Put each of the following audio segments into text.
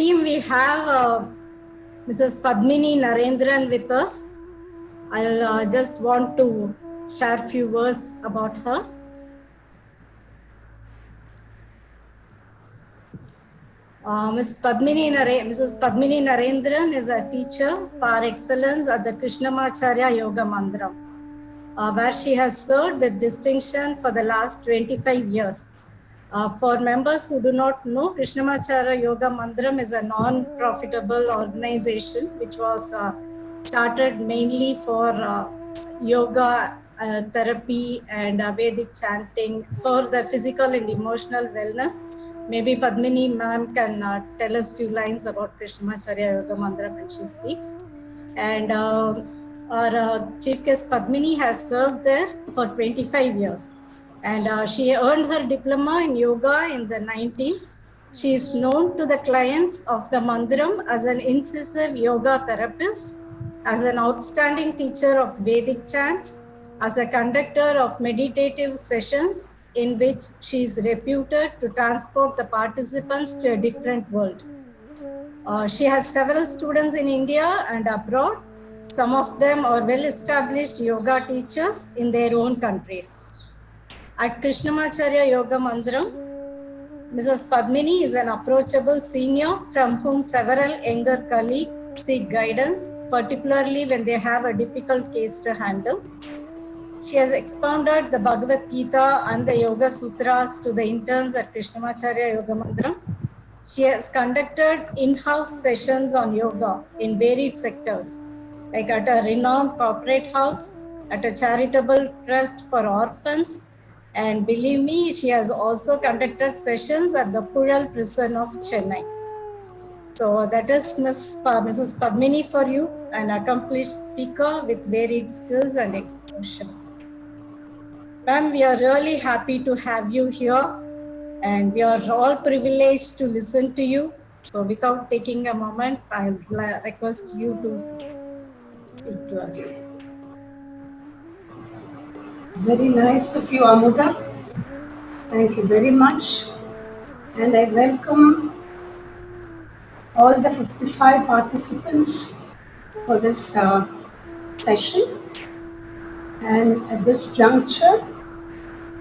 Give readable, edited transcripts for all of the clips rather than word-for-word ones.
team, we have Mrs. Padmini Narendran with us. I'll just want to share a few words about her. Mrs. Padmini Narendran is a teacher par excellence at the Krishnamacharya Yoga Mandiram, where she has served with distinction for the last 25 years. For members who do not know, Krishnamacharya Yoga Mandiram is a non-profitable organization which was started mainly for yoga therapy and Vedic chanting for the physical and emotional wellness. Maybe Padmini ma'am can tell us few lines about Krishnamacharya Yoga Mandiram when she speaks. And our chief guest Padmini has served there for 25 years. And she earned her diploma in yoga in the 90s. She is known to the clients of the Mandiram as an incisive yoga therapist, as an outstanding teacher of Vedic chants, as a conductor of meditative sessions in which she is reputed to transport the participants to a different world. She has several students in India and abroad. Some of them are well-established yoga teachers in their own countries. At Krishnamacharya Yoga Mandiram, Mrs. Padmini is an approachable senior from whom several younger colleagues seek guidance, particularly when they have a difficult case to handle. She has expounded the Bhagavad Gita and the Yoga Sutras to the interns at Krishnamacharya Yoga Mandiram. She has conducted in-house sessions on yoga in varied sectors, like at a renowned corporate house, at a charitable trust for orphans, and believe me, she has also conducted sessions at the Pural prison of Chennai. So that is Mrs. Padmini for you, an accomplished speaker with varied skills and exposure. Ma'am, we are really happy to have you here, and we are all privileged to listen to you. So without taking a moment, I request you to speak to us. Very nice of you, Amuda. Thank you very much. And I welcome all the 55 participants for this session. And at this juncture,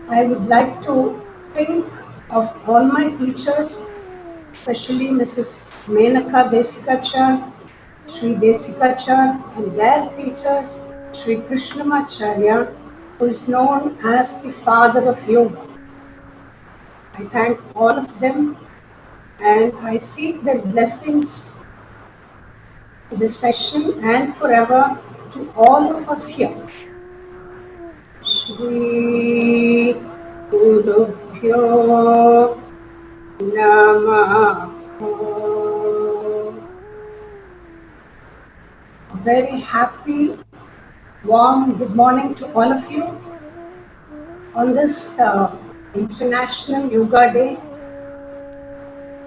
I would like to think of all my teachers, especially Mrs. Menaka Desikachar, Sri Desikachar, and their teachers, Sri Krishnamacharya, who is known as the father of yoga. I thank all of them and I seek their blessings for this session and forever to all of us here. Shri Gurubhyo Namaha. A very happy, warm good morning to all of you on this International Yoga Day.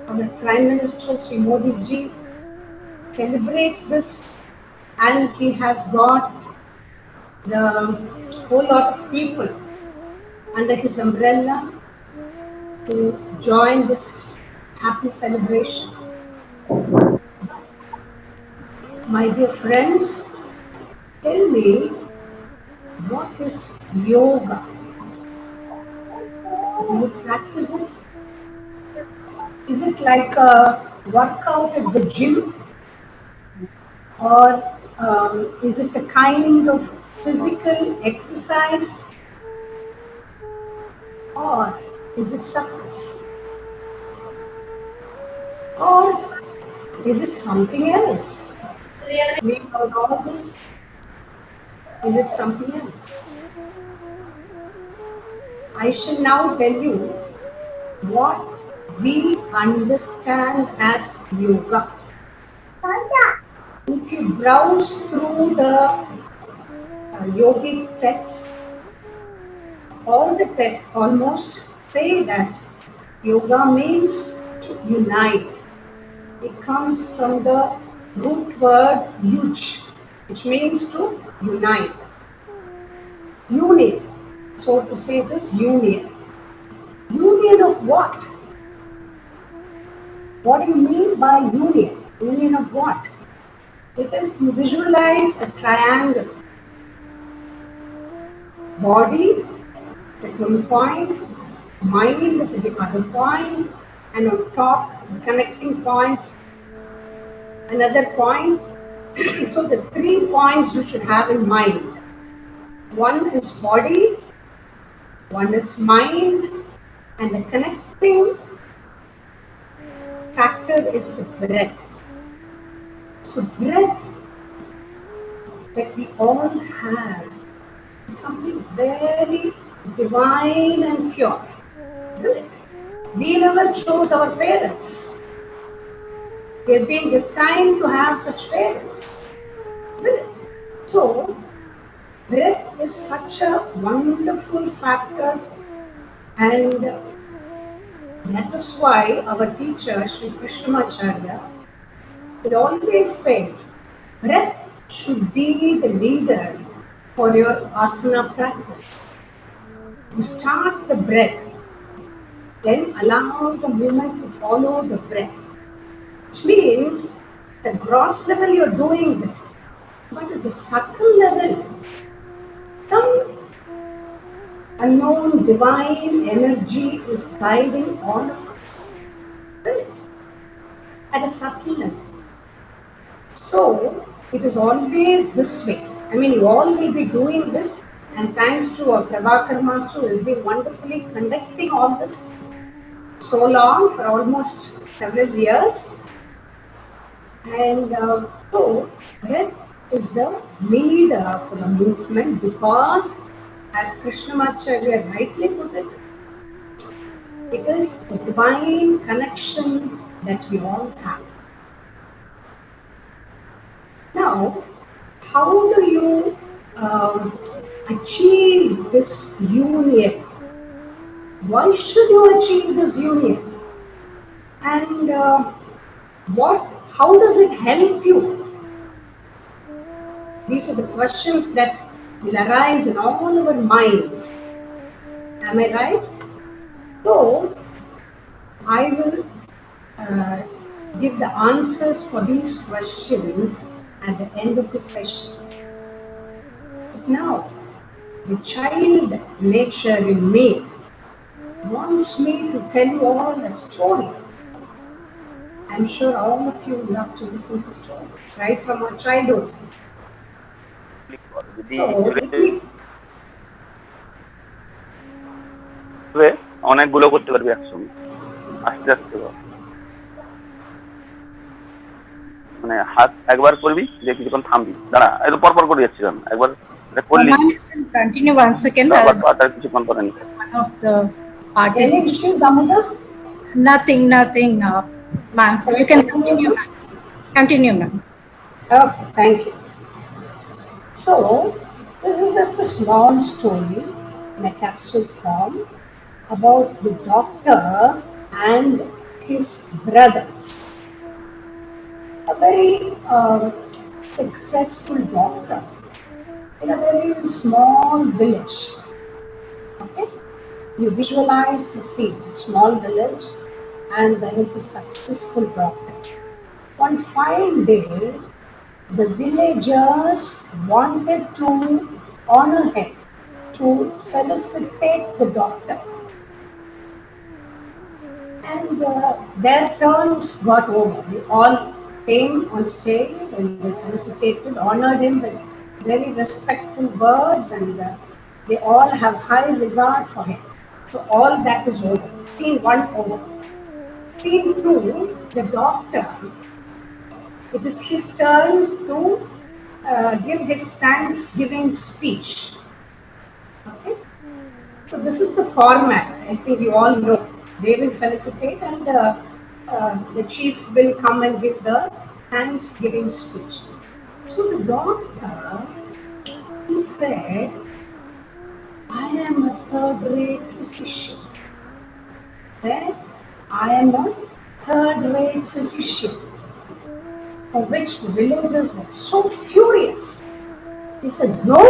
Our Prime Minister Sri Modi ji celebrates this, and he has got the whole lot of people under his umbrella to join this happy celebration. My dear friends, tell me, what is yoga? Do you practice it? Is it like a workout at the gym? Or is it a kind of physical exercise? Or is it circus? Or is it something else? Leave out all this. Is it something else? I shall now tell you what we understand as yoga. If you browse through the yogic texts, all the texts almost say that yoga means to unite. It comes from the root word yuj, which means to unite. Union, so to say, this union. Union of what? What do you mean by union? Union of what? It is you visualize a triangle. Body at one point, mind is at the other point, and on top, connecting points, another point. So the 3 points you should have in mind. One is body, one is mind, and the connecting factor is the breath. So breath that we all have is something very divine and pure. Isn't it? We never chose our parents. We have been destined to have such parents. Isn't it? So breath is such a wonderful factor, and that is why our teacher Sri Krishnamacharya would always say breath should be the leader for your asana practice. You start the breath, then allow the movement to follow the breath, which means the gross level you're doing this, but at the subtle level, some unknown divine energy is guiding all of us, right? At a subtle level. So it is always this way. I mean, you all will be doing this, and thanks to our Prabhakar Master who has been wonderfully conducting all this so long, for almost several years. And so breath is the leader for the movement, because, as Krishnamacharya rightly put it, it is the divine connection that we all have. Now, how do you achieve this union? Why should you achieve this union? And how does it help you? These are the questions that will arise in all our minds. Am I right? So, I will give the answers for these questions at the end of the session. But now, the child nature in me wants me to tell you all a story. I'm sure all of you love to listen to stories, right from our childhood. So, let me অনেকগুলো করতে পারবি একসঙ্গে, আস্তে আস্তে কর। মানে হাত একবার করবি, দিয়ে কিছুক্ষণ থামবি, দাঁড়া একটু পর পর করে যাচ্ছি না, একবার এটা করলি Continue 1 second. আবার কিছুক্ষণ পরে নিতে। One of the participants. Any issues, Amuda? Nothing. Ma'am, you can continue, ma'am. Continue, ma'am. Okay, thank you. So, this is just a small story in a capsule form about the doctor and his brothers. A very successful doctor in a very small village. Okay, you visualize the scene, a small village, and there is a successful doctor. One fine day, the villagers wanted to honor him, to felicitate the doctor. And their turns got over. They all came on stage and they felicitated, honored him with very respectful words, and they all have high regard for him. So all that is over. Scene 1 over. Scene 2, the doctor, it is his turn to give his Thanksgiving speech. Okay? So this is the format. I think you all know. They will felicitate, and the chief will come and give the Thanksgiving speech. So the doctor, he said, I am a third-rate physician. That I am a third-rate physician. For which the villagers were so furious. They said, no,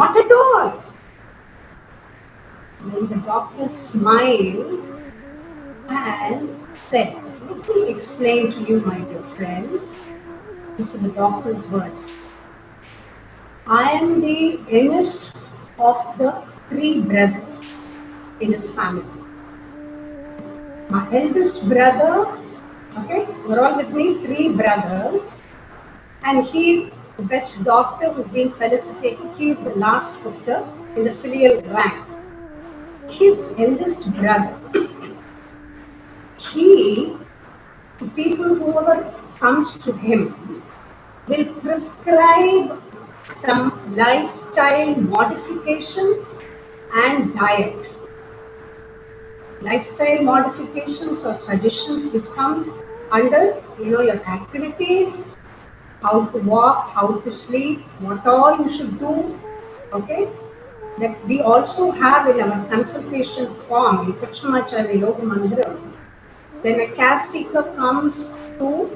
not at all. Then the doctor smiled and said, let me explain to you, my dear friends. These are the doctor's words. I am the youngest of the 3 brothers in his family. My eldest brother, okay, you're all with me, 3 brothers, and he, the best doctor who's been felicitated, he is the last of in the filial rank. His eldest brother, he, to people whoever comes to him, will prescribe some lifestyle modifications and diet. Lifestyle modifications or suggestions which comes under your activities, how to walk, how to sleep, what all you should do. Okay, that we also have in our consultation form in Krishnamacharya Yoga Mandiram. When a care seeker comes to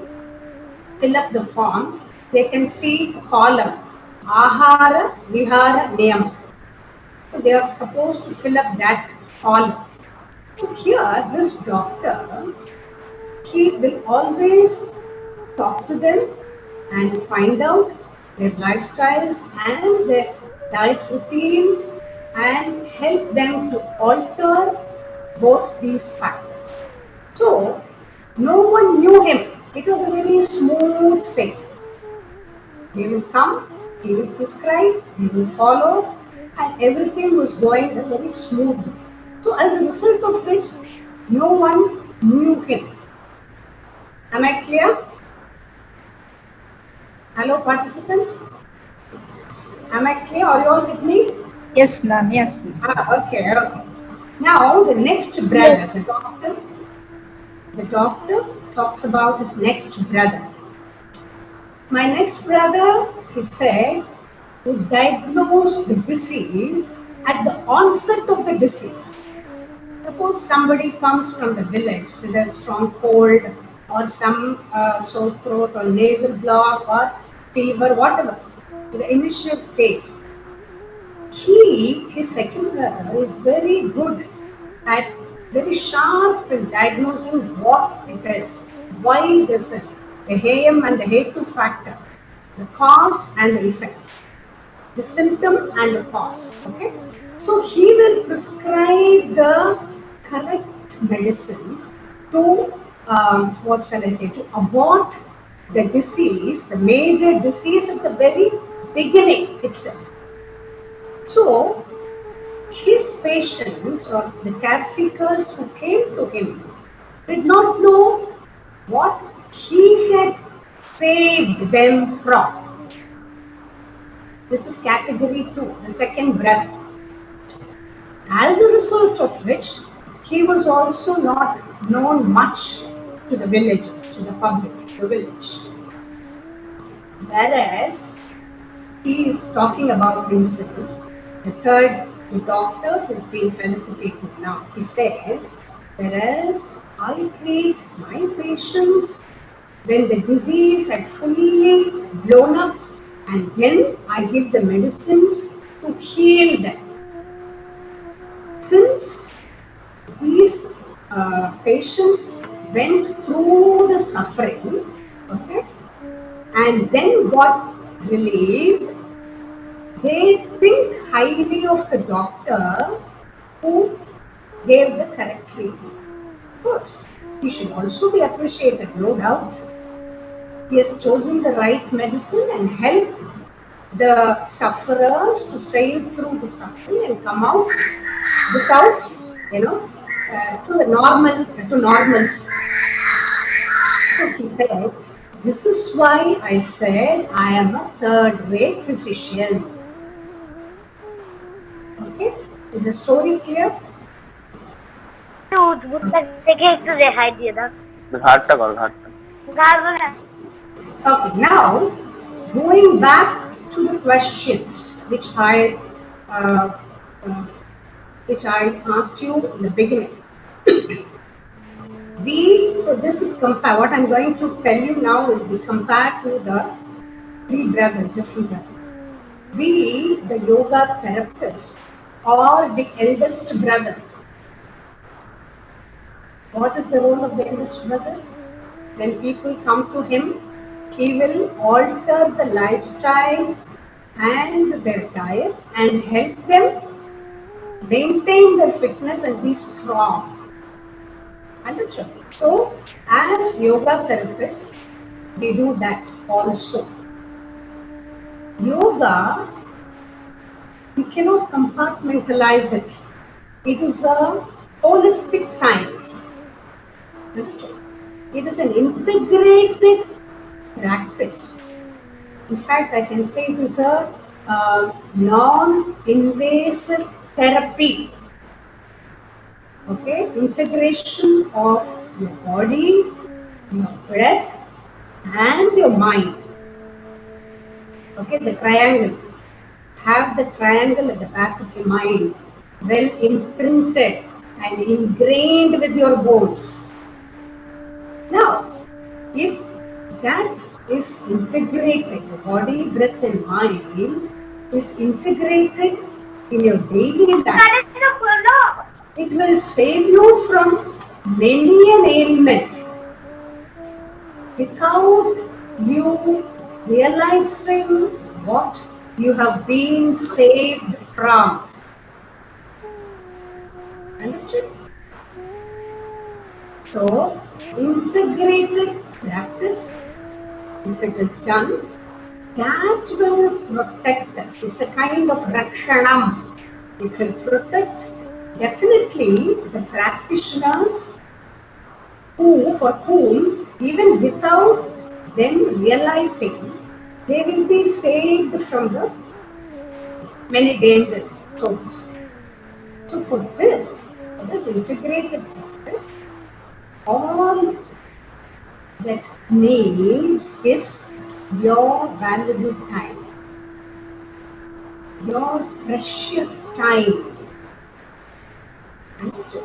fill up the form, they can see column Ahara Vihara Niyam. So they are supposed to fill up that column. So here, this doctor, he will always talk to them and find out their lifestyles and their diet routine and help them to alter both these factors. So, no one knew him. It was a very smooth sail. He will come, he will prescribe, he will follow, and everything was going very smoothly. So, as a result of which, no one knew him. Am I clear? Hello, participants? Am I clear? Are you all with me? Yes, ma'am. Yes. Okay. Now, the next brother, Yes. the doctor talks about his next brother. My next brother, he said, would diagnose the disease at the onset of the disease. Suppose somebody comes from the village with a strong cold or some sore throat or nasal block or fever, whatever, the initial stage. His second brother, is very good at very sharp in diagnosing what it is, why this is, the Hayam and the Hetu factor, the cause and the effect, the symptom and the cause. Okay, so he will prescribe the correct medicines to what shall I say, to abort the disease, the major disease at the very beginning itself. So his patients or the care seekers who came to him did not know what he had saved them from. This is category 2, the second brother. As a result of which, he was also not known much to the villagers, to the public, the village. Whereas he is talking about himself, the third, the doctor who's been felicitated now. He says, whereas I treat my patients when the disease had fully blown up, and then I give the medicines to heal them. Since these patients went through the suffering, okay, and then got relieved, they think highly of the doctor who gave the correct treatment. Of course, he should also be appreciated, no doubt. He has chosen the right medicine and helped the sufferers to sail through the suffering and come out without, to the normalcy. So he said, this is why I said I am a third-rate physician. Okay, is the story clear? ঘাটটা কর ঘাটটা Okay, now going back to the questions which I asked you in the beginning. So this is compare. What I'm going to tell you now is we compare to the 3 brothers, different brothers. We, the yoga therapists, or the eldest brother. What is the role of the eldest brother? When people come to him, he will alter the lifestyle and their diet and help them maintain their fitness and be strong. Understood? So, as yoga therapists, we do that also. Yoga, you cannot compartmentalize it. It is a holistic science. Understood? It is an integrated practice. In fact, I can say it is a non-invasive therapy. Okay, integration of your body, your breath, and your mind. Okay, the triangle. Have the triangle at the back of your mind, well imprinted and ingrained with your bones. Now, if that is integrated, your body, breath, and mind is integrated in your daily life, it will save you from many an ailment without you realizing what you have been saved from. Understood? So, integrated practice, if it is done, that will protect us. It's a kind of rakshanam. It will protect definitely the practitioners for whom, even without them realizing, they will be saved from the many dangers, so to say. So for this integrated practice, all that needs is your valuable time, your precious time. Understood?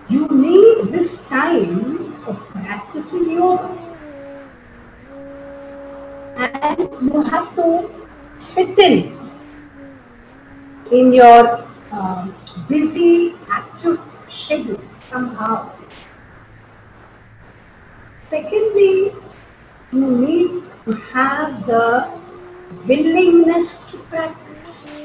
You need this time for practicing yoga. And you have to fit in your busy, active schedule somehow. Secondly, you need to have the willingness to practice.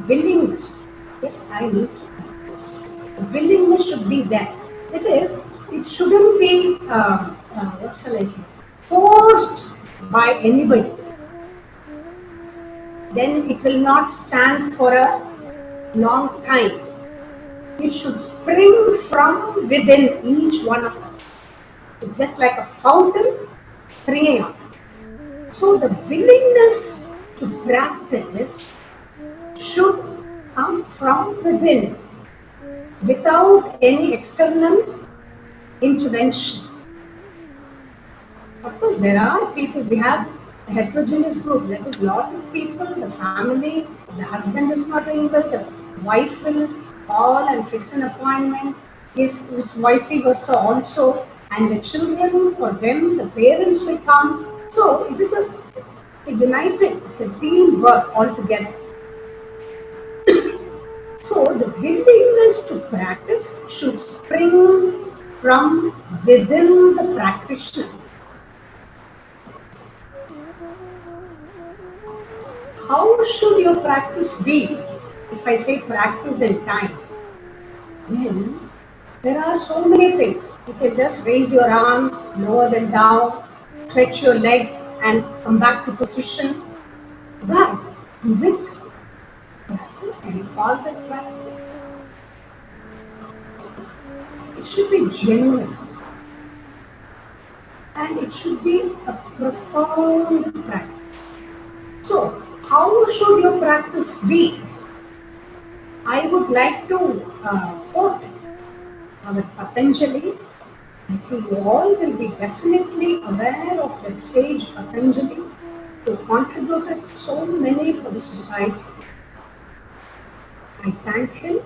Willingness. Yes, I need to practice. The willingness should be there. It shouldn't be, what shall I say, forced by anybody. Then it will not stand for a long time. It should spring from within each one of us. It's just like a fountain springing up. So the willingness to practice should come from within without any external intervention. Of course, there are people, we have a heterogeneous group. There is a lot of people, the family, the husband is not doing well, the wife will call and fix an appointment. Yes, it's vice versa also. And the children, for them, the parents will come. So it is a united, it's a teamwork altogether. So the willingness to practice should spring from within the practitioner. How should your practice be? If I say practice in time, then there are so many things. You can just raise your arms, lower them down, stretch your legs and come back to position. But is it practice? Can you call that practice? It should be genuine. And it should be a profound practice. So, how should your practice be? I would like to quote our Patanjali. I think you all will be definitely aware of that sage Patanjali, who contributed so many for the society. I thank him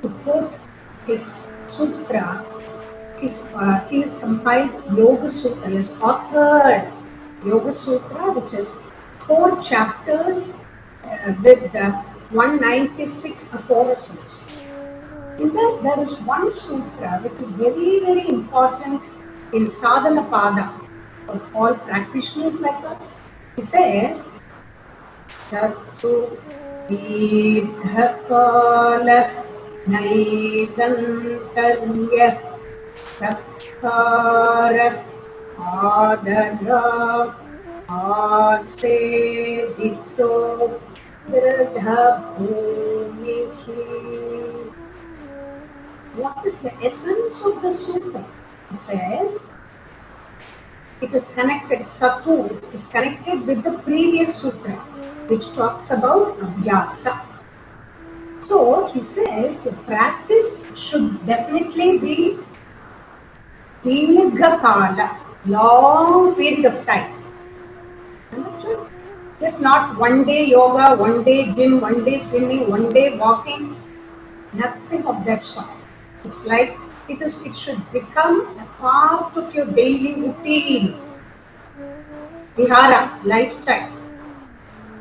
to quote his sutra. He has compiled Yoga Sutra, he has authored Yoga Sutra, which is 4 chapters with 196 aphorisms. In that, there is one sutra which is very, very important in Sadhana Pada for all practitioners like us. It says, Sattu Dirghakala Nairantarya Satkara Adara Asedito Dradhabhumihi. What is the essence of the sutra? It says it is connected, Satu, it's connected with the previous sutra, which talks about Abhyasa. So he says the practice should definitely be Dirghakala, long period of time. Understood? Just not one day yoga, one day gym, one day swimming, one day walking. Nothing of that sort. It's like it should become a part of your daily routine. Vihara, lifestyle.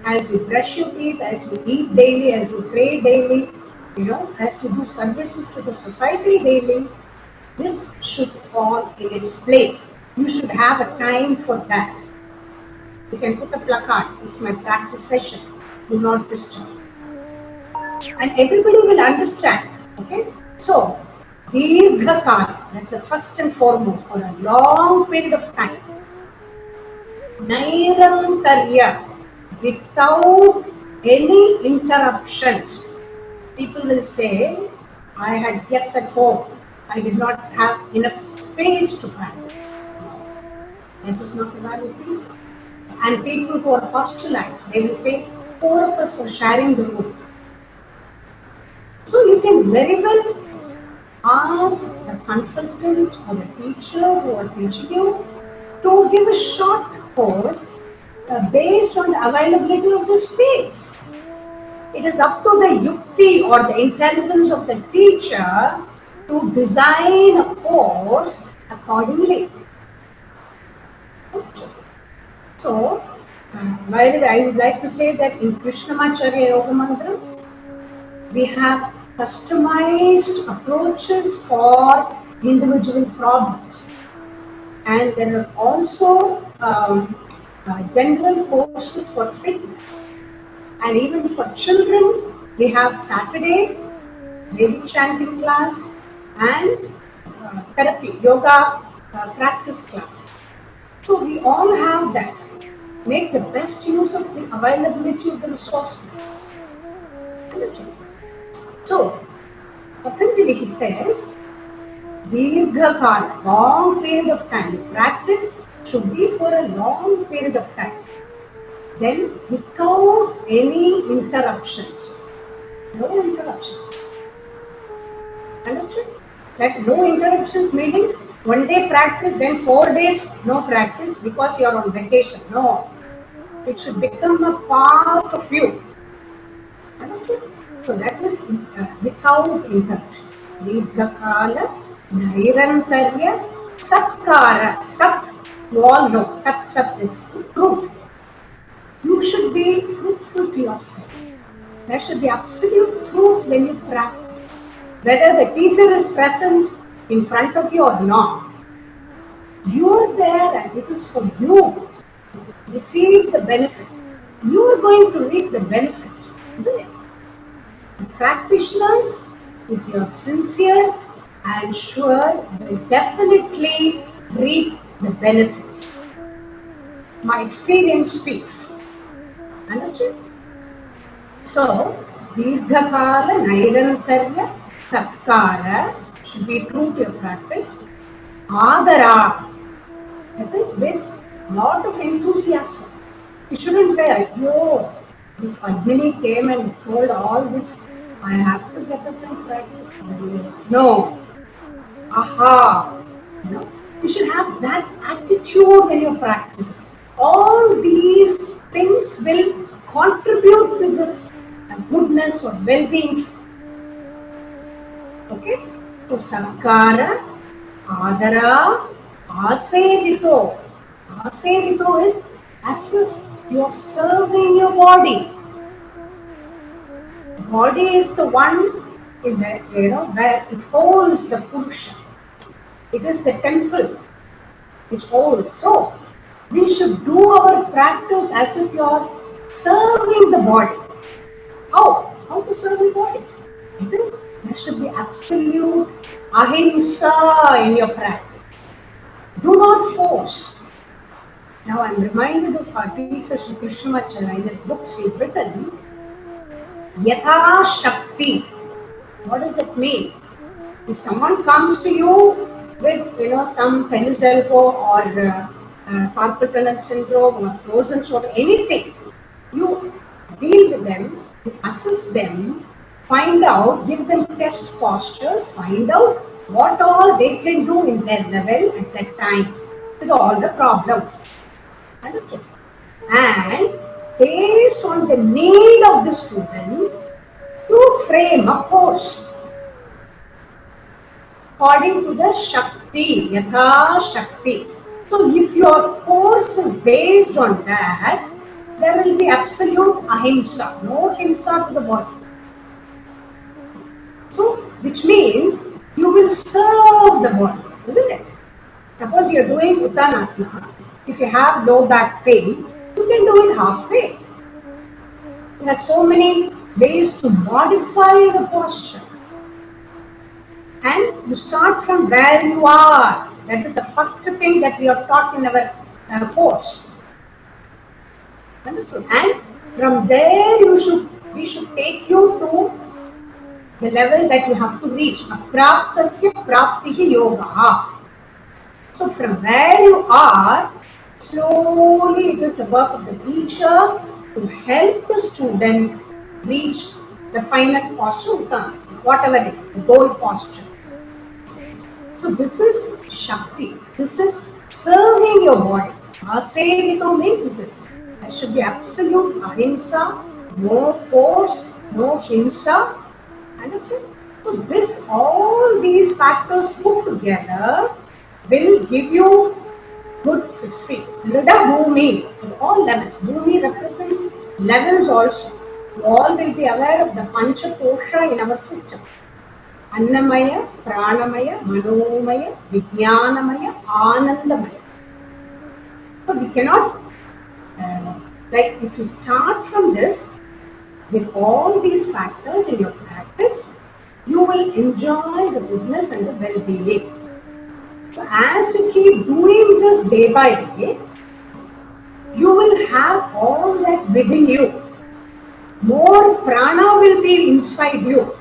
As you brush your teeth, as you eat daily, as you pray daily, as you do services to the society daily, this should fall in its place. You should have a time for that. You can put a placard, it's my practice session, do not disturb. And everybody will understand. Okay? So, Dirghakala, that's the first and foremost, for a long period of time. Nairantarya, without any interruptions. People will say, I had guests at home, I did not have enough space to practice. That is not a valid reason. And people who are hostilites, they will say, 4 of us are sharing the room. So you can very well ask the consultant or the teacher who are teaching you to give a short course based on the availability of the space. It is up to the yukti or the intelligence of the teacher to design a course accordingly. So, by the way, I would like to say that in Krishnamacharya Yoga Mantra, we have customized approaches for individual problems. And there are also general courses for fitness. And even for children, we have Saturday, Vedic chanting class, and therapy, yoga practice class. So we all have that. Make the best use of the availability of the resources. Understood? So, Patanjali, he says, Dirghakala, long period of time. The practice should be for a long period of time. Then, without any interruptions. No interruptions. Understood? Like no interruptions meaning one day practice, then 4 days no practice because you are on vacation. No. It should become a part of you. Understood? So that is without interruption. Dirghakala, Nairantarya, Satkara. Sat, you all know. Tat Sat is truth. You should be truthful to yourself. There should be absolute truth when you practice. Whether the teacher is present in front of you or not. You are there and it is for you to receive the benefit. You are going to reap the benefits, isn't it? The practitioners, if you are sincere, I am sure will definitely reap the benefits. My experience speaks. Understood? So, Dirghakala, Nairantarya, Satkara should be true to your practice. Adara, that is with lot of enthusiasm. You shouldn't say, oh, this Padmini came and told all this, I have to get up and practice. No. Aha. You should have that attitude when you practice. All these things will contribute to this goodness or well-being. Okay? So, Satkara, Adara, Asedito. Asedito is as if you are serving your body. Body is the one is that, where it holds the Purusha. It is the temple which holds. So, we should do our practice as if you are serving the body. How? How to serve the body? There should be absolute ahimsa in your practice. Do not force. Now I am reminded of our teacher Sri Krishnamacharya. In his books he has written Yatha Shakti. What does that mean? If someone comes to you with some Penicillin or carpal tunnel syndrome or frozen shoulder, anything, you deal with them, you assist them, find out, give them test postures, find out what all they can do in their level at that time with all the problems. Understood? And based on the need of the student, you frame a course according to the Shakti, Yatha Shakti. So if your course is based on that, there will be absolute ahimsa, no himsa to the body. So, which means you will serve the body, isn't it? Suppose you are doing Uttanasana. If you have low back pain, you can do it halfway. There are so many ways to modify the posture. And you start from where you are. That is the first thing that we are taught in our course. Understood? And from there we should take you to the level that you have to reach. Apraptasya praptihi yoga. So from where you are, slowly it is the work of the teacher to help the student reach the final posture, whatever it is, the goal posture. So this is Shakti. This is serving your body. Asevito means this. There should be absolute ahimsa, no force, no himsa. Understood? So all these factors put together will give you good physique. Rida Bhumi at all levels. Bhumi represents levels also. You all will be aware of the Pancha Kosha in our system. Annamaya, Pranamaya, Manomaya, Vijnanamaya, Anandamaya. So we cannot, like if you start from this, with all these factors in your practice, you will enjoy the goodness and the well-being. So as you keep doing this day by day, you will have all that within you. More prana will be inside you.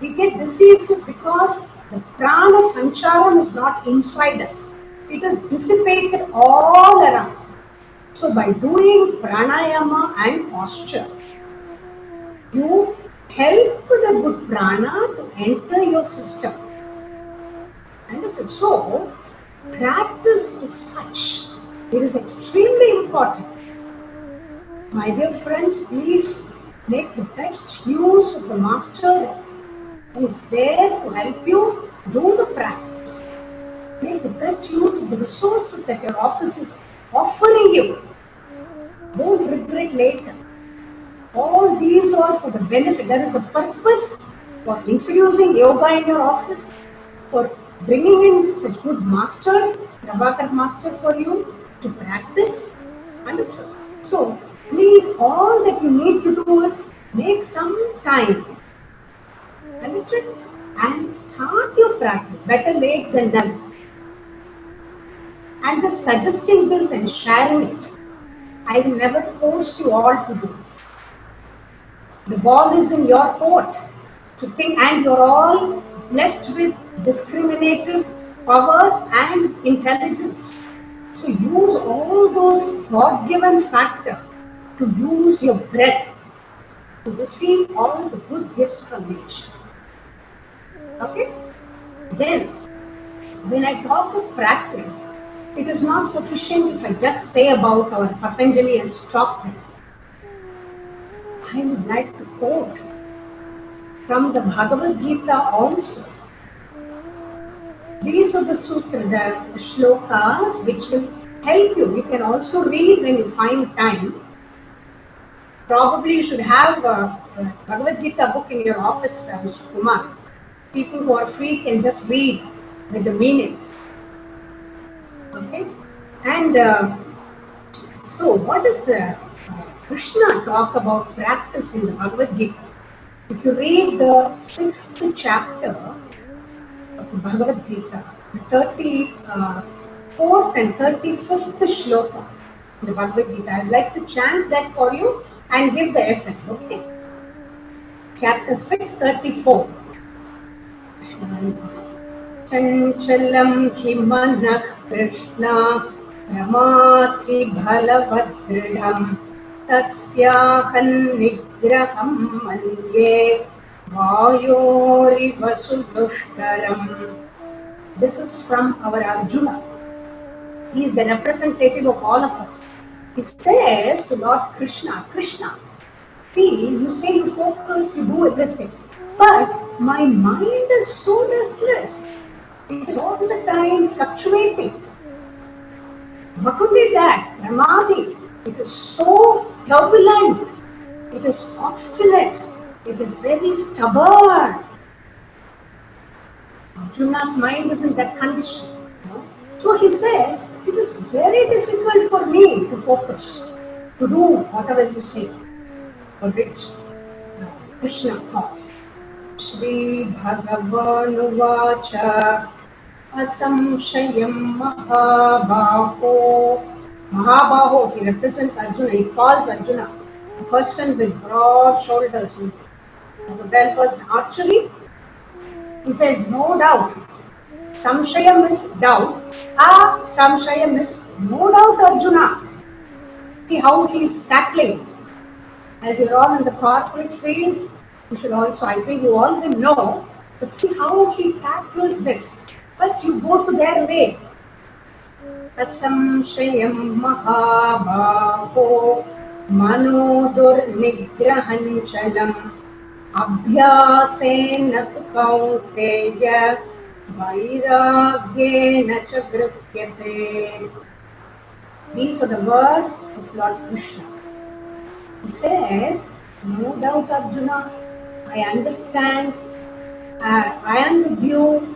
We get diseases because the prana sancharam is not inside us. It is dissipated all around. So by doing pranayama and posture, you help the good prana to enter your system. And so, practice is such. It is extremely important. My dear friends, please make the best use of the master who is there to help you do the practice. Make the best use of the resources that your office is offering you. Don't regret later. All these are for the benefit. There is a purpose for introducing yoga in your office, for bringing in such good master, Prabhakar master for you to practice. Understood? So, please, all that you need to do is make some time. Understood? And start your practice. Better late than never. I'm just suggesting this and sharing it. I will never force you all to do this. The ball is in your court to think, and you're all blessed with discriminative power and intelligence. So use all those God-given factors to use your breath to receive all the good gifts from nature. Okay? Then, when I talk of practice, it is not sufficient if I just say about our Patanjali and stop there. I would like to quote from the Bhagavad Gita also. These are the sutras, the shlokas which will help you. You can also read when you find time. Probably you should have Bhagavad Gita book in your office, Mr. Kumar. People who are free can just read with the meanings. Okay? And so, what does the Krishna talk about practice in the Bhagavad Gita? If you read the 6th chapter of the Bhagavad Gita, the 34th and 35th shloka in the Bhagavad Gita, I'd like to chant that for you and give the essence, okay? Chapter 6, 34. चञ्चलं हि मनः कृष्ण प्रमाथि बलवदृढम् तस्याहं निग्रहं मन्ये वायोरिव सुदुष्करम्. This is from our Arjuna. He is the representative of all of us. He says to Lord Krishna, Krishna, see, you say you focus, you do everything, but my mind is so restless. It's all the time fluctuating. Not only that, Ramadi, it is so turbulent, it is obstinate, it is very stubborn. Arjuna's mind is in that condition. So he said, it is very difficult for me to focus, to do whatever you say, for which Krishna calls. Shri Bhagavan Asamshayam Mahabaho. Mahabaho, he represents Arjuna, he calls Arjuna a person with broad shoulders, a well person. Archery, he says, no doubt. Samshayam is doubt. Samshayam is no doubt Arjuna. See how he is tackling. As you're all in the corporate field, you should also, I think you all will know, but see how he tackles this. First you go to their way. Asamshayam mahabaho manodur nigrahanchalam abhyasena tu kauteya vairagyena cha gryhyate. These are the words of Lord Krishna. He says, no doubt Arjuna, I understand, I am with you,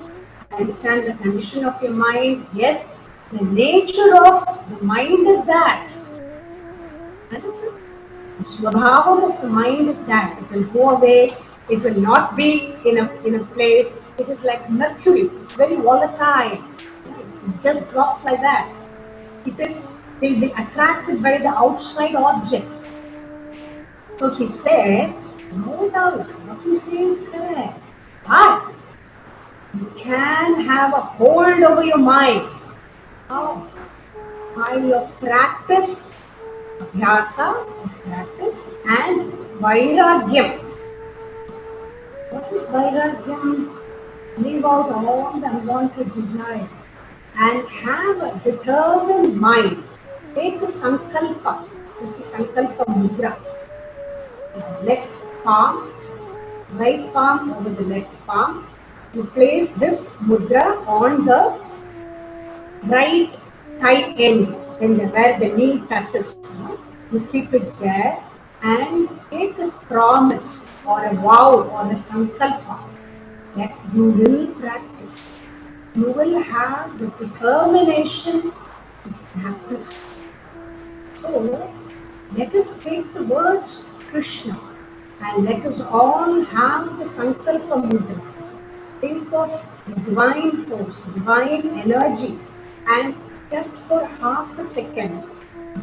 I understand the condition of your mind. Yes, the nature of the mind is that. The swabhavam of the mind is that. It will go away, it will not be in a place. It is like mercury, it's very volatile. It just drops like that. It will be attracted by the outside objects. So he says, no doubt, what you say is correct. But you can have a hold over your mind. How? By your practice, abhyasa is practice, and vairagyam. What is vairagyam? Leave out all the unwanted desire and have a determined mind. Take the sankalpa. This is sankalpa mudra. Left palm, right palm over the left palm. You place this mudra on the right thigh end, where the knee touches. You keep it there and take this promise or a vow or a sankalpa that you will practice. You will have the determination to practice. So, let us take the words Krishna and let us all have the sankalpa mudra. Think of the divine force, the divine energy, and just for half a second,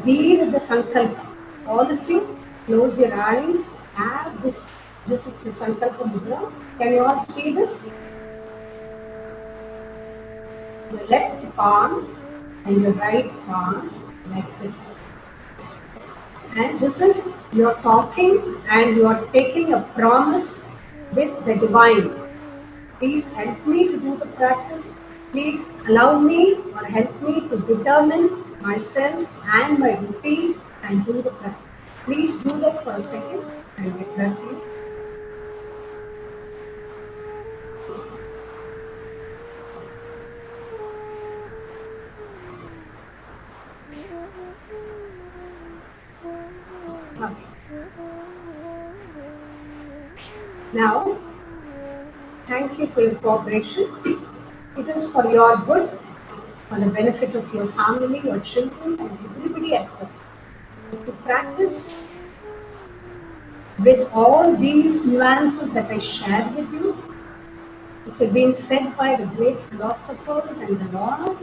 be with the sankalpa. All of you, close your eyes, have this. This is the sankalpa mudra. Can you all see this? Your left palm and your right palm like this. And this is, you are talking and you are taking a promise with the divine. Please help me to do the practice. Please allow me or help me to determine myself and my routine and do the practice. Please do that for a second and get back to you. Okay. Now, thank you for your cooperation. It is for your good, for the benefit of your family, your children, and everybody at home. If you practice with all these nuances that I shared with you, which have been said by the great philosophers and the Lord,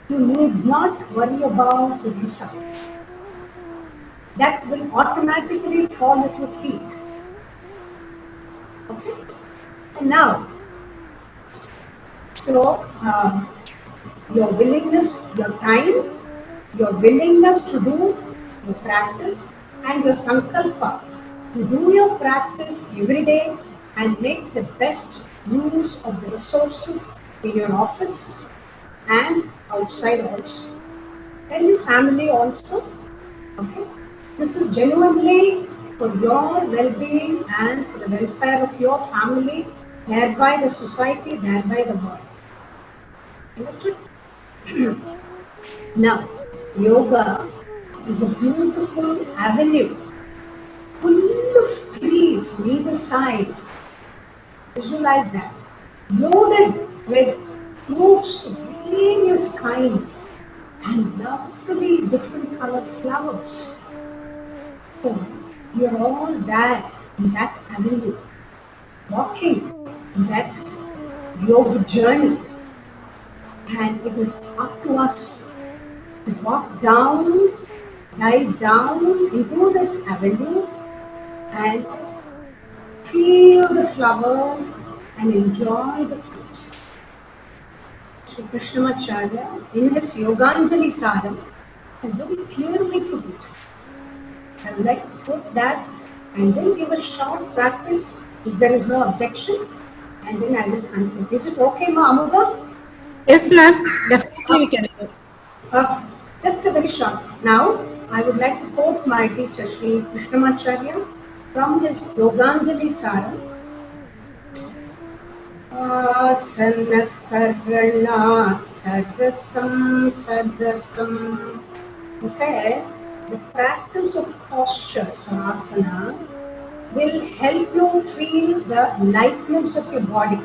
you need not worry about the result. That will automatically fall at your feet. Okay? And now, so your willingness, your time, your willingness to do your practice, and your sankalpa to do your practice every day and make the best use of the resources in your office and outside also. And your family also. Okay? This is genuinely for your well-being and for the welfare of your family, thereby the society, thereby the world. Understood? Now, yoga is a beautiful avenue full of trees on either sides. Visualize that. Loaded with fruits of various kinds and lovely different colored flowers. So you're all that in that avenue, walking in that yoga journey. And it is up to us to walk down, dive down into that avenue and feel the flowers and enjoy the fruits. Sri Krishnamacharya, in his Yoganjali Saram, has very clearly put it. I would like to put that and then give a short practice if there is no objection, and then I will continue. Is it okay, Ma Amuda? Yes, ma'am. Definitely we can do. Just a very short. Now, I would like to quote my teacher, Sri Krishnamacharya, from his Yoganjali Saram. Asanakaranatadasam sadrasam. He says, the practice of postures or asana will help you feel the lightness of your body.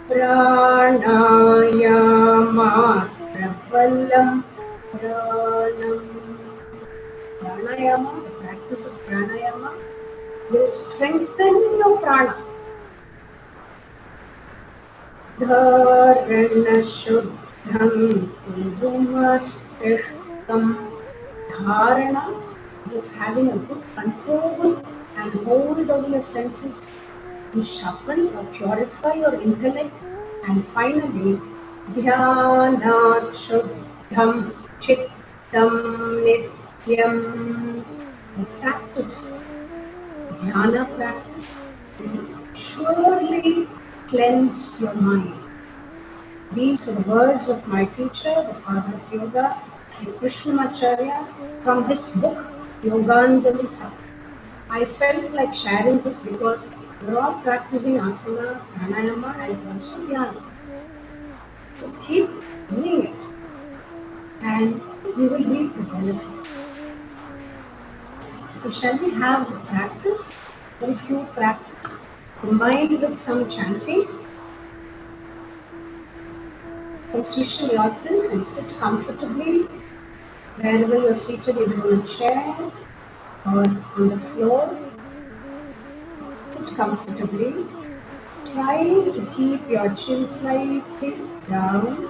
Pranayama Prabhalam Pranam. Pranayama, the practice of pranayama will strengthen your prana. Dharana Shuddham Kundumasthishtam. Dharana is having a good control and hold over your senses. You sharpen or purify your intellect. And finally, Dhyanat Shuddham Chittam Nityam. The practice, dhyana practice, will surely cleanse your mind. These are the words of my teacher, the father of yoga, Sri Krishnamacharya, from his book Yoganjali Saram. I felt like sharing this because we're all practicing asana, pranayama, and also dhyana. So keep doing it, and you will reap the benefits. So shall we have the practice? Very few practice combined with some chanting. Position yourself and sit comfortably wherever you're seated, either on a chair or on the floor. Sit comfortably. Try to keep your chin slightly down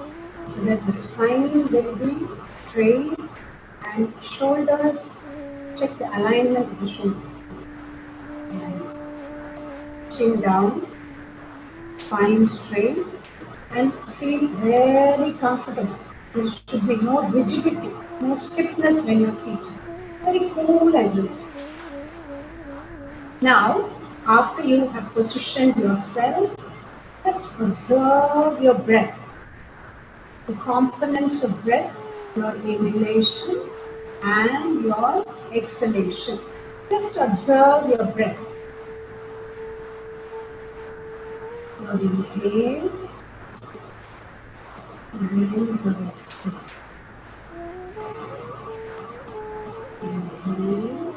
so that the spine will be straight and shoulders, check the alignment of the shoulder. And chin down, spine straight, and feel very comfortable. There should be no rigidity, no stiffness when you're seated. Very cool and relaxed. Now, after you have positioned yourself, just observe your breath. The components of breath, your inhalation and your exhalation. Just observe your breath. Your inhale and your exhale. Inhale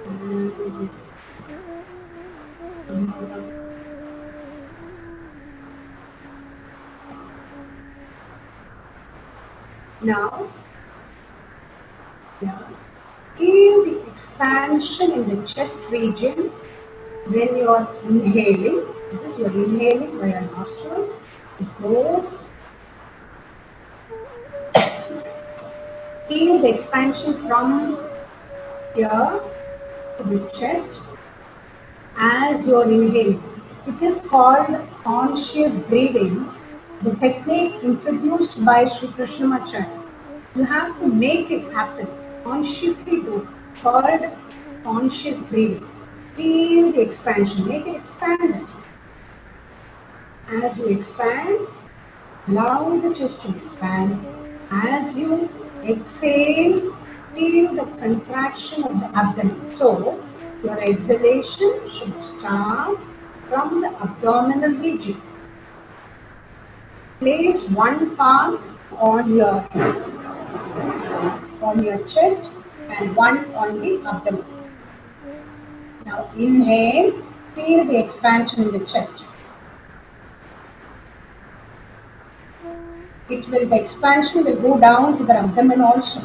and Now, feel the expansion in the chest region when you are inhaling. Because you are inhaling by your nostril, it goes. Feel the expansion from here to the chest as you are inhaling. It is called conscious breathing, the technique introduced by Sri Krishnamacharya. You have to make it happen. Consciously do it. Called conscious breathing. Feel the expansion. Make it expand. As you expand, allow the chest to expand. As you exhale, feel the contraction of the abdomen. So, your exhalation should start from the abdominal region. Place one palm on your chest and one on the abdomen. Now inhale, feel the expansion in the chest. The expansion will go down to the abdomen also.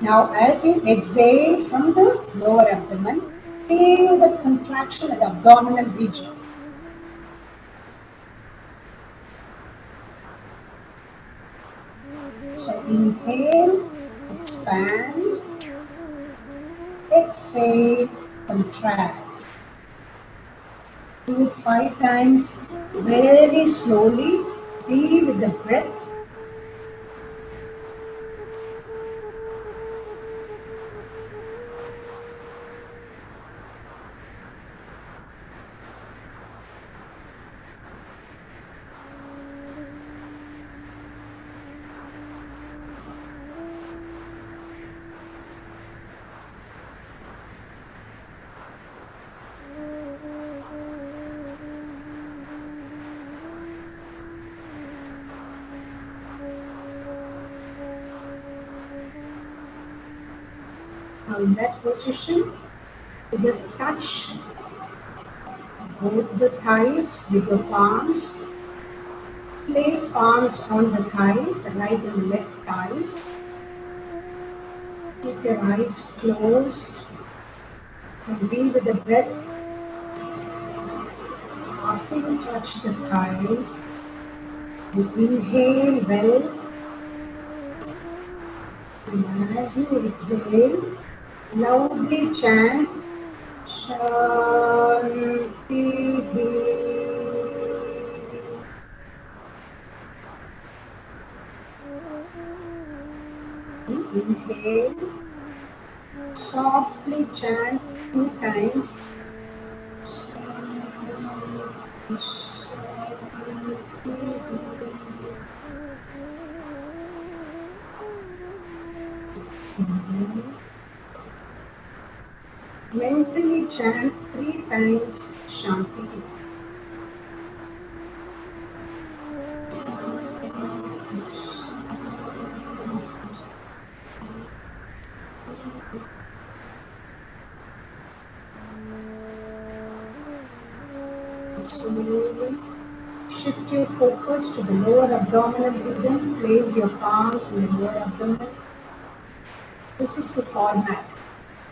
Now as you exhale from the lower abdomen, feel the contraction of the abdominal region. So inhale, expand, exhale, contract. Do it 5 times very slowly. Be with the breath. Now in that position, you just touch both the thighs with your palms. Place palms on the thighs, the right and the left thighs. Keep your eyes closed and be with the breath. After you touch the thighs, you inhale well. And as you exhale, loudly chant Shanti. Inhale, softly chant 2 times. Mentally chant 3 times Shanti. Slowly shift your focus to the lower abdominal region. Place your palms in the lower abdomen. This is the format.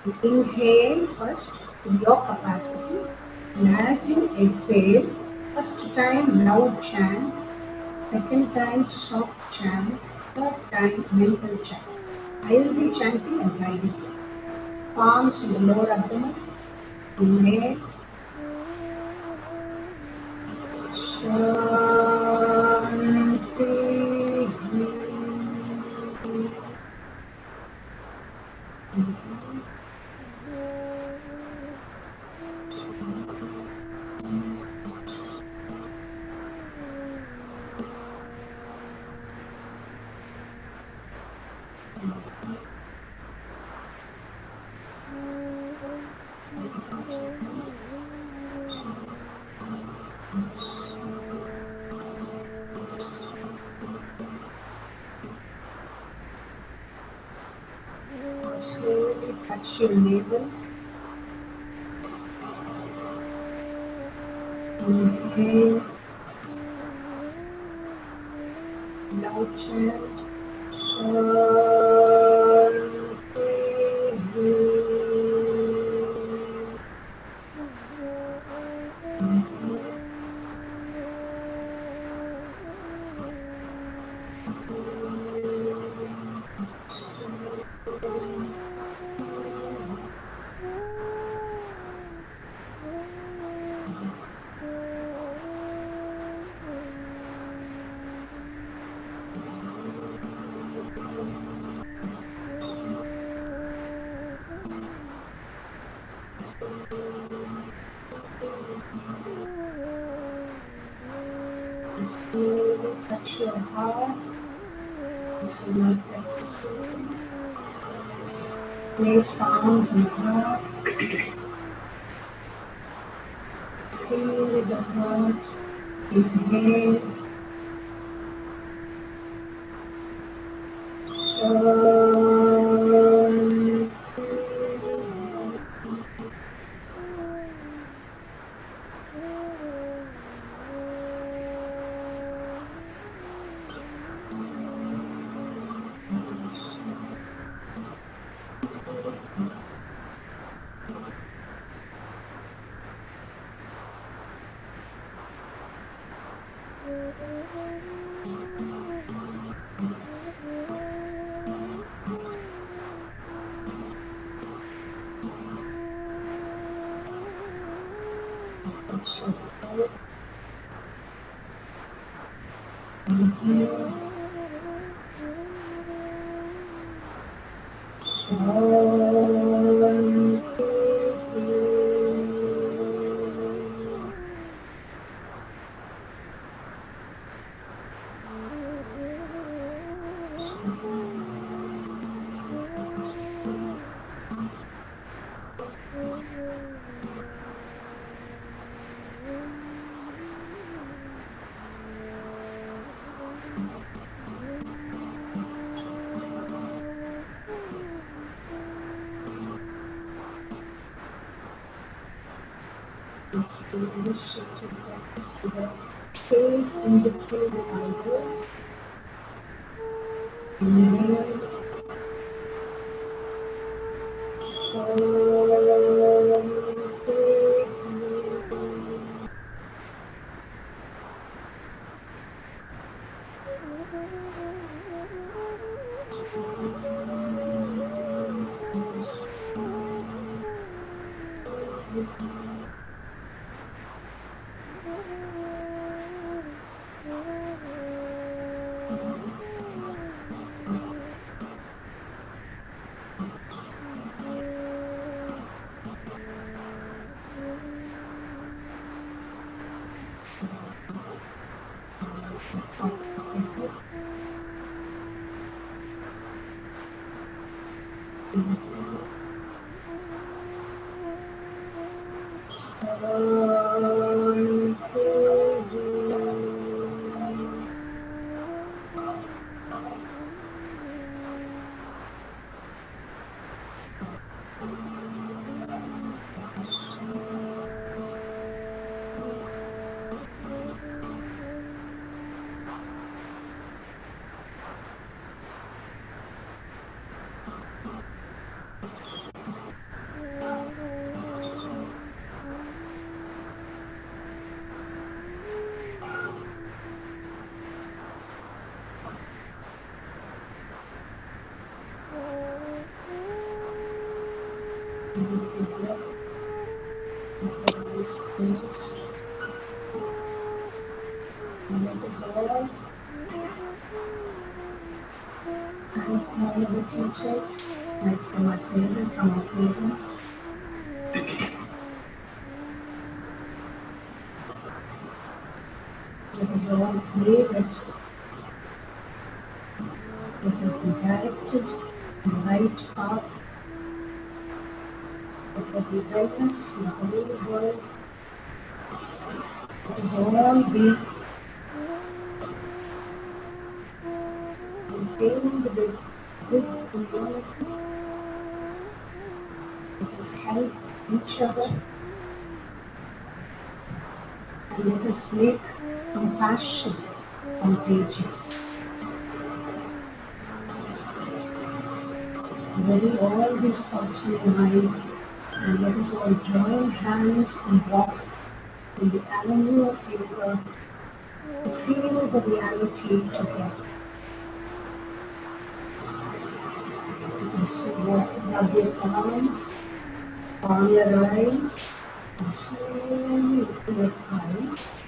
You inhale first in your capacity, and as you exhale, first time loud chant, second time soft chant, third time mental chant. I will be chanting and guiding you. Palms in the lower abdomen. Inhale. Slowly touch your navel. Inhale. Loud chant. Slowly touch your heart, the solar plexus. Place palms on your heart. Feel the heart. Inhale. Shift your focus to the space in between the eyelids. Inhale. And that is all. Thank all of the teachers, like from our parents. It is all pray that it has been directed in the right path. That there be wellness in the whole world. It is all be maintained with good humanity. Let us help each other and let us make compassion contagious. Bury all these thoughts in your mind and let us all join hands and walk in the avenue of yoga to feel the reality together. You can slowly rub your palms on your eyes and slowly open your eyes.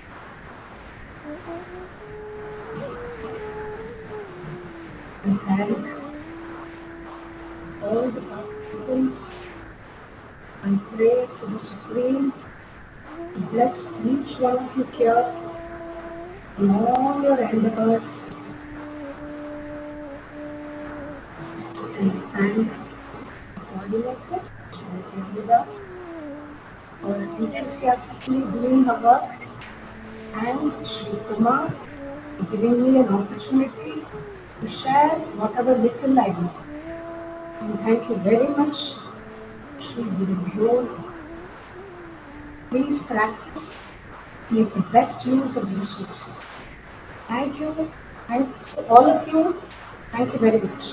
And thank all the participants and pray to the Supreme to bless each one of you here in all your endeavors. And thank the coordinator, Shri Amrita, for enthusiastically doing her work, and Shri Kumar for giving me an opportunity to share whatever little I know. And thank you very much, Shri Guru Bhyo. Please practice, make the best use of resources. Thank you. Thanks to all of you. Thank you very much.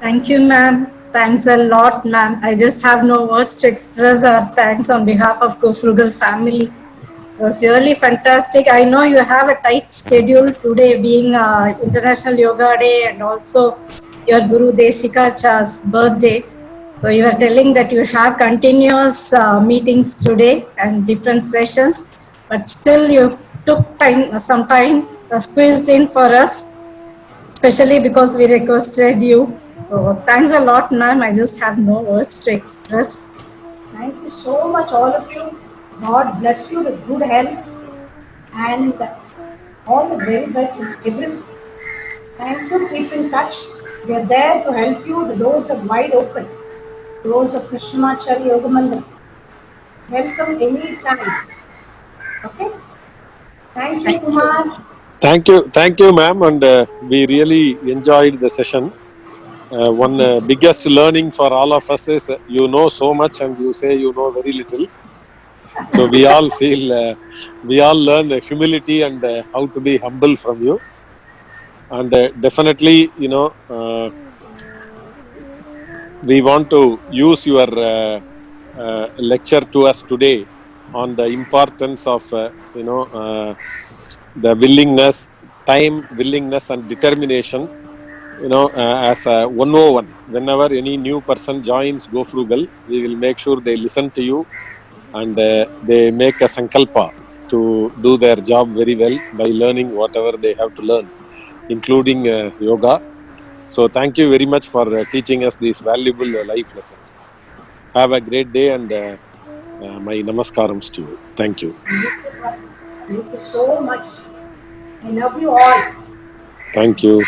Thank you, ma'am. Thanks a lot, ma'am. I just have no words to express our thanks on behalf of GoFrugal family. It was really fantastic. I know you have a tight schedule today, being International Yoga Day and also your Guru Deshika Cha's birthday. So you are telling that you have continuous meetings today and different sessions, but still you took time, some time squeezed in for us, especially because we requested you. So thanks a lot, ma'am. I just have no words to express. Thank you so much, all of you. God bless you with good health and all the very best in everything. Thank you. Keep in touch. We are there to help you. The doors are wide open. Doors of Krishnamacharya Yoga Mandir. Welcome any time. Okay? Thank you, Thank you. Kumar. Thank you, ma'am, and we really enjoyed the session. One biggest learning for all of us is you know so much and you say you know very little. So we all feel, we all learn humility and how to be humble from you. And definitely, we want to use your lecture to us today on the importance of, the willingness, time, willingness, and determination. As a 101, whenever any new person joins GoFrugal, we will make sure they listen to you and they make a sankalpa to do their job very well by learning whatever they have to learn, including yoga. So thank you very much for teaching us these valuable life lessons. Have a great day and my namaskarams to you. Thank you. Thank you so much. I love you all. Thank you.